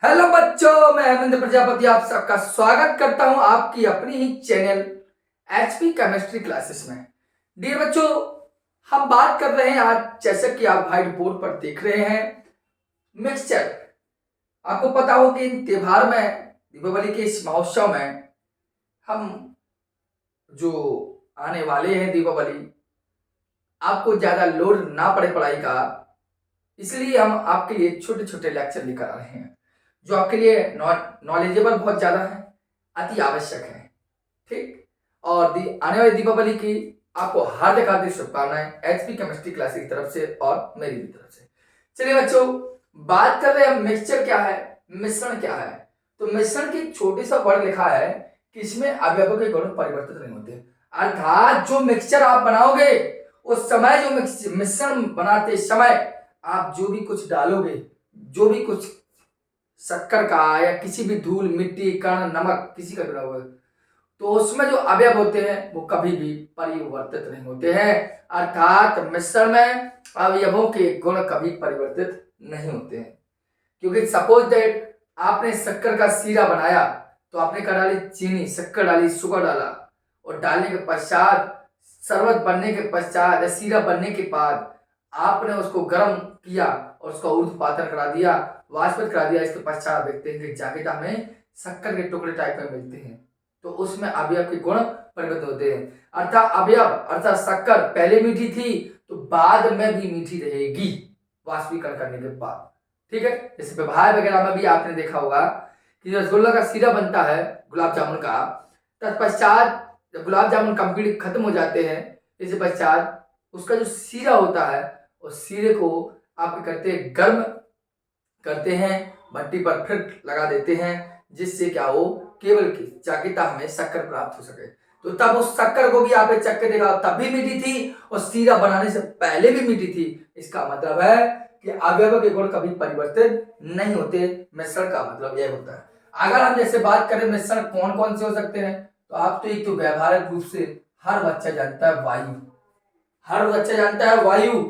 Hello बच्चों, मैं हेमंत प्रजापति आप सबका स्वागत करता हूं आपकी अपनी ही चैनल एचपी केमिस्ट्री क्लासेस में। डियर बच्चों, हम बात कर रहे हैं आज, जैसे कि आप व्हाइट बोर्ड पर देख रहे हैं, मिक्सचर। आपको पता हो कि इन त्योहार में, दीपावली के इस महोत्सव में, हम जो आने वाले हैं दीपावली, आपको ज्यादा लोड ना पड़े पढ़ाई का, इसलिए हम आपके लिए छोटे छोटे लेक्चर लेकर आ रहे हैं जो आपके लिए नॉलेजेबल बहुत ज्यादा है, अति आवश्यक है। ठीक। और आने वाली दीपावली की आपको हार्दिक हार्दिक शुभकामनाएं एचपी केमिस्ट्री क्लासेस की तरफ से और मेरी भी तरफ से। चलिए बच्चों, बात कर रहे हैं मिक्सचर क्या है, मिश्रण क्या है। तो मिश्रण की छोटी सा वर्ड लिखा है कि इसमें अवयवों के गुण परिवर्तित नहीं होते, अर्थात जो मिक्सचर आप बनाओगे उस समय, जो मिश्रण बनाते समय आप जो भी कुछ डालोगे, जो भी कुछ शक्कर का या किसी भी धूल, मिट्टी, कण, नमक, किसी का जुड़ा हुआ, तो उसमें जो अवयव होते हैं वो कभी भी परिवर्तित नहीं होते हैं, अर्थात मिश्रण में अवयवों के गुण कभी परिवर्तित नहीं होते हैं। क्योंकि सपोज दैट आपने शक्कर का सीरा बनाया, तो आपने क्या डाली, चीनी, शक्कर डाली, शुगर डाला, और डालने के पश्चात, शरबत बनने के पश्चात या सीरा बनने के बाद आपने उसको गर्म किया और उसका ऊर्ध्वपातन करा दिया, वाष्पित करा दिया। इसके पश्चात देखते हैं कि जाकेट हमें शक्कर के टुकड़े टाइप में मिलते हैं, तो उसमें अवयव के गुण परिवर्तित होते हैं। अर्थात अवयव अर्थात शक्कर पहले मीठी थी तो बाद में भी मीठी रहेगी वाष्पीकरण करने के बाद। ठीक है। जैसे विवाह वगैरह में भी आपने देखा होगा कि रसगुल्ला का सीरा बनता है, गुलाब जामुन का, तत्पश्चात जब गुलाब जामुन कंप्लीट खत्म हो जाते हैं, इसके पश्चात उसका जो सीरा होता है, उस सीरे को आप करते हैं, गर्म करते हैं, भट्टी पर फिर लगा देते हैं, जिससे क्या हो, केवल की चाकिता हमें शक्कर प्राप्त हो सके। तो तब उस शक्कर को भी आपने चख के देखा, तब भी मीठी थी और सीरा बनाने से पहले भी मीठी थी। इसका मतलब है कि अवयव के गुण कभी परिवर्तित नहीं होते। मिश्रण का मतलब यह होता है। अगर हम जैसे बात करें मिश्रण कौन कौन से हो सकते हैं, तो आप तो एक तो व्यावहारिक रूप से हर बच्चा जानता है वायु, हर बच्चा जानता है वायु।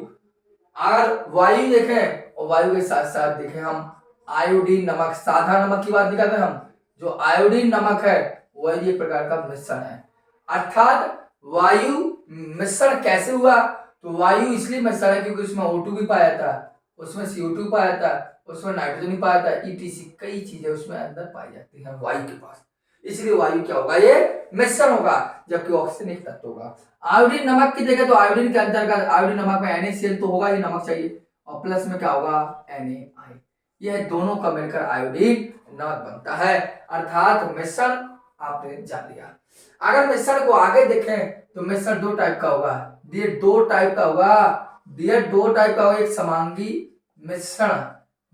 अगर वायु देखें और वायु के साथ साथ देखें हम आयोडीन नमक, साधा नमक की बात नहीं करते हम, जो आयोडीन नमक है वह एक प्रकार का मिश्रण है। अर्थात वायु मिश्रण कैसे हुआ, तो वायु इसलिए मिश्रण है क्योंकि उसमें O2 भी पाया था, उसमें CO2 पाया था, उसमें नाइट्रोजन भी पाया था, ETC कई चीजें उसमें अंदर पाई जाती हैं वायु के पास, इसलिए वायु क्या होगा, ये मिश्रण होगा, जबकि ऑक्सीजन एक तत्व होगा। आयोडीन नमक की जगह, तो आयोडीन के अंतर्गत आयोडीन नमक में NaCl तो होगा ही, नमक चाहिए, और प्लस में क्या होगा, NaI। यह दोनों का मिलकर आयोडीन नमक बनता है। अर्थात मिश्रण आपने जान लिया। अगर मिश्रण को आगे देखें तो मिश्रण दो टाइप का होगा, दो टाइप का होगा, दो टाइप का होगा। एक समांगी मिश्रण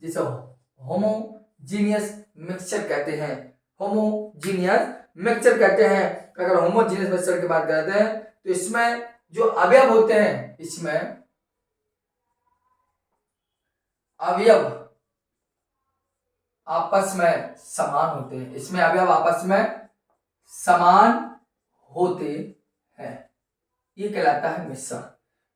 जिसे होमोजीनियस मिक्सचर कहते हैं, होमोजीनियस मिक्सचर कहते हैं। अगर होमोजीनियस मिक्सचर की बात करते हैं तो इसमें जो अवयव होते हैं, इसमें अवयव आपस में समान होते हैं, इसमें अवयव आपस में समान होते हैं, ये कहलाता है मिश्रण।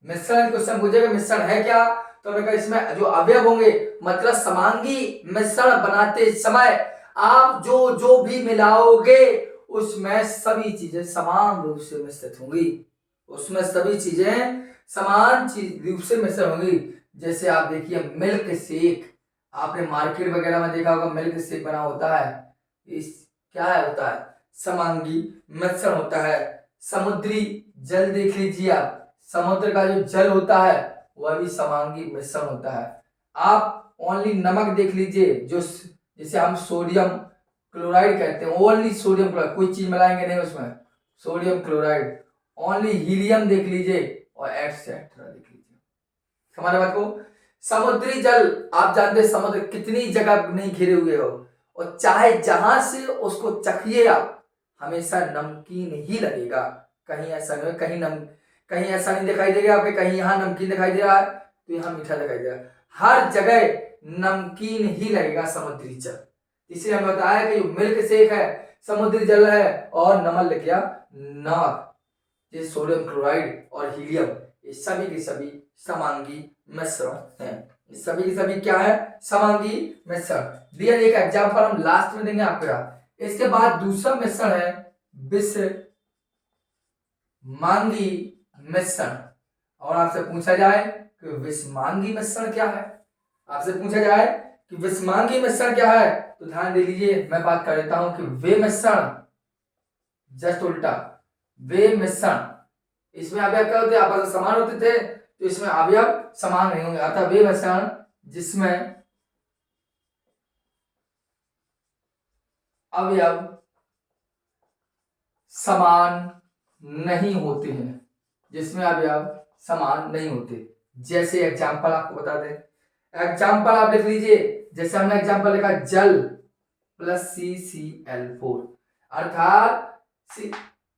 मिश्रण क्वेश्चन पूछेगा मिश्रण है क्या, तो मैं इसमें जो अवयव होंगे, मतलब समांगी मिश्रण बनाते समय आप जो जो भी मिलाओगे उसमें सभी चीजें समान रूप से मिश्रित होंगी, उसमें सभी चीजें समान रूप से मिश्रण होंगी। जैसे आप देखिए मिल्क शेक, आपने मार्केट वगैरह में देखा होगा, मिल्क शेक बना होता है, इस क्या है, होता है समांगी मिश्रण होता है। समुद्री जल देख लीजिए आप, समुद्र का जो जल होता है वह भी समांगी मिश्रण होता है। आप ओनली नमक देख लीजिए, जो जिसे हम सोडियम क्लोराइड कहते हैं, ओनली सोडियम क्लोराइड, कोई चीज मिलाएंगे नहीं उसमें, सोडियम क्लोराइड। ओनली हीलियम देख लीजिए और एटसेट्रा देख लीजिए। समझ बात को। समुद्री जल आप जानते हैं समुद्र कितनी जगह नहीं घिरे हुए हो, और चाहे जहां से उसको चखिए आप, हमेशा नमकीन ही लगेगा। कहीं ऐसा नहीं, कहीं ऐसा नहीं दिखाई देगा आपके, कहीं यहाँ नमकीन दिखाई दे रहा है तो यहाँ मीठा दिखाई दे रहा है, हर जगह नमकीन ही लगेगा समुद्री जल। इसलिए हमें बताया कि मिल्क शेक है, समुद्री जल है, और नमक लग गया नमक, ये सोडियम क्लोराइड और हीलियम, ये सभी के सभी समांगी मिश्रण हैं। सभी की सभी क्या है, समांगी मिश्रण। डियर एक एग्जांपल हम लास्ट में देंगे आपको यार। इसके बाद दूसरा मिश्रण है विषमांगी मिश्रण। और आपसे पूछा जाए कि विषमांगी मिश्रण क्या है, आपसे पूछा जाए कि विषमांगी मिश्रण क्या है, तो ध्यान दे लीजिए, मैं बात कर देता हूं कि वे मिश्रण, जस्ट उल्टा, वे मिश्रण, इसमें अवयव क्या होते, आपस में समान होते थे, तो इसमें अवयव समान नहीं होंगे, अतः वे मिश्रण जिसमें अवयव समान नहीं होते हैं, जिसमें अवयव समान नहीं होते। जैसे एग्जांपल आपको बता दें, एग्जांपल आप लिख लीजिए, जैसे हमने एग्जांपल लिखा जल प्लस CCl4, अर्थात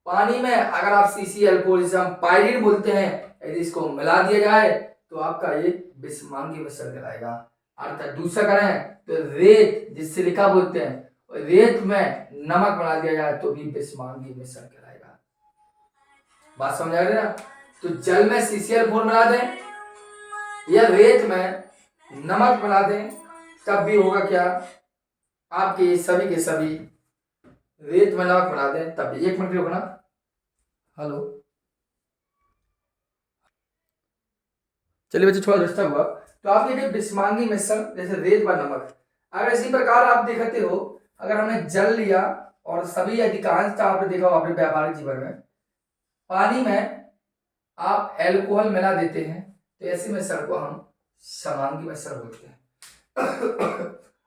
पानी में अगर आप CCl4 जिसे हम पायरीन बोलते हैं, यदि इसको मिला दिया जाए तो आपका ये विषमांगी मिश्रण कहलाएगा। अर्थात दूसरा करें तो रेत जिससे लिखा बोलते हैं, रेत में नमक मिला दिया जाए तो भी विषमांगी मिश्रण कहलाएगा। बात समझ आ रही है ना? तो जल में CCl4 मिला दें या रेत में नमक मिला दें, तब भी होगा क्या, आपके सभी के सभी रेत में नमक मिला दें तब भी। एक मिनट रुकना, हेलो, चलिए बच्चे थोड़ा डिस्टर्ब हुआ। तो आप ये विषमांगी मिश्रण जैसे रेत व नमक, अगर इसी प्रकार आप देखते हो, अगर हमने जल लिया और सभी अधिकांश आपने देखा हो अपने व्यावहारिक जीवन में, पानी में आप एल्कोहल मिला देते हैं, तो ऐसे मिश्रण को हम समांगी मिश्रण बोलते हैं।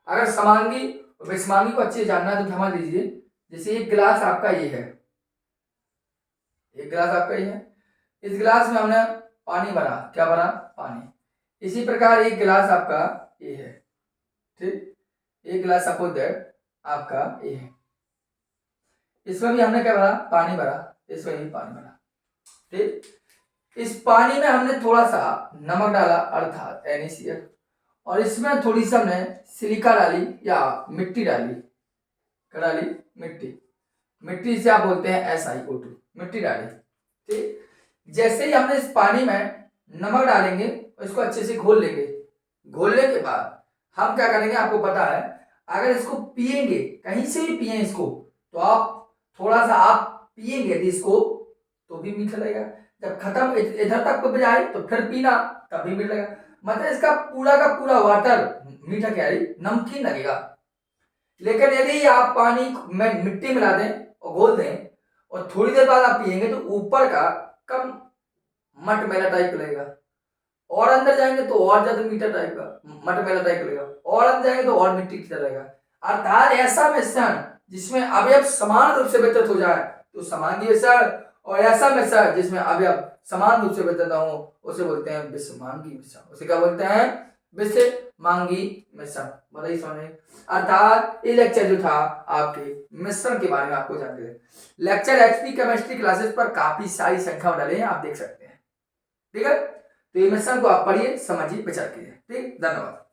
अगर समांगी और विषमांगी को अच्छे से जानना है तो समझ लीजिए, जैसे एक गिलास आपका ये है, एक गिलास आपका ये है, इस गिलास में हमने पानी भरा, क्या भरा, पानी। इसी प्रकार एक गिलास आपका ये है, ठीक, एक गिलास सपोज दैट आपका ये है, इसमें भी हमने क्या भरा, पानी भरा, इसमें भी पानी भरा, ठीक। इस पानी में हमने थोड़ा सा नमक डाला अर्थात NaCl, और इसमें थोड़ी सी हमने सिलिका डाली या मिट्टी डाली, क्या डाली, मिट्टी, मिट्टी से आप बोलते हैं SiO2, मिट्टी डाली, ठीक। जैसे ही हमने इस पानी में नमक डालेंगे और इसको अच्छे से घोल लेंगे, घोलने के बाद हम क्या करेंगे आपको पता है, अगर इसको पिएंगे, कहीं से भी पिए इसको, तो आप थोड़ा सा आप पिएंगे यदि इसको तो भी मीठा लगेगा, जब खत्म इधर तक को जाए तो फिर पीना तब भी मीठा लगेगा, मतलब इसका पूरा का पूरा वाटर मीठा क्या है, नमकीन लगेगा। लेकिन यदि आप पानी में मिट्टी मिला दें और घोल दें और थोड़ी देर बाद आप पिएंगे तो ऊपर का कम मटमैला टाइप लगेगा, और अंदर जाएंगे तो और ज्यादा मीठा टाइप का मटमैला टाइप लगेगा, और अंदर जाएंगे तो और मिट्टी की तरह लगेगा। अर्थात ऐसा मिश्रण जिसमें अवयव समान रूप से वितरित हो जाए तो समांगी मिश्रण, और ऐसा मिश्रण जिसमें अवयव समान रूप से वितरित हो उसे बोलते हैं विषमांगी मिश्रण। उसे क्या बोलते हैं, विषमांगी मिश्रण। बताइए समझ। अर्थात ये लेक्चर जो था आपके मिश्रण के बारे में आपको जानते थे। लेक्चर HP केमिस्ट्री क्लासेस पर काफी सारी संख्या डाले हैं, आप देख सकते हैं, ठीक है। तो ये मिश्रण को आप पढ़िए, समझिए, विचार कीजिए, ठीक। धन्यवाद।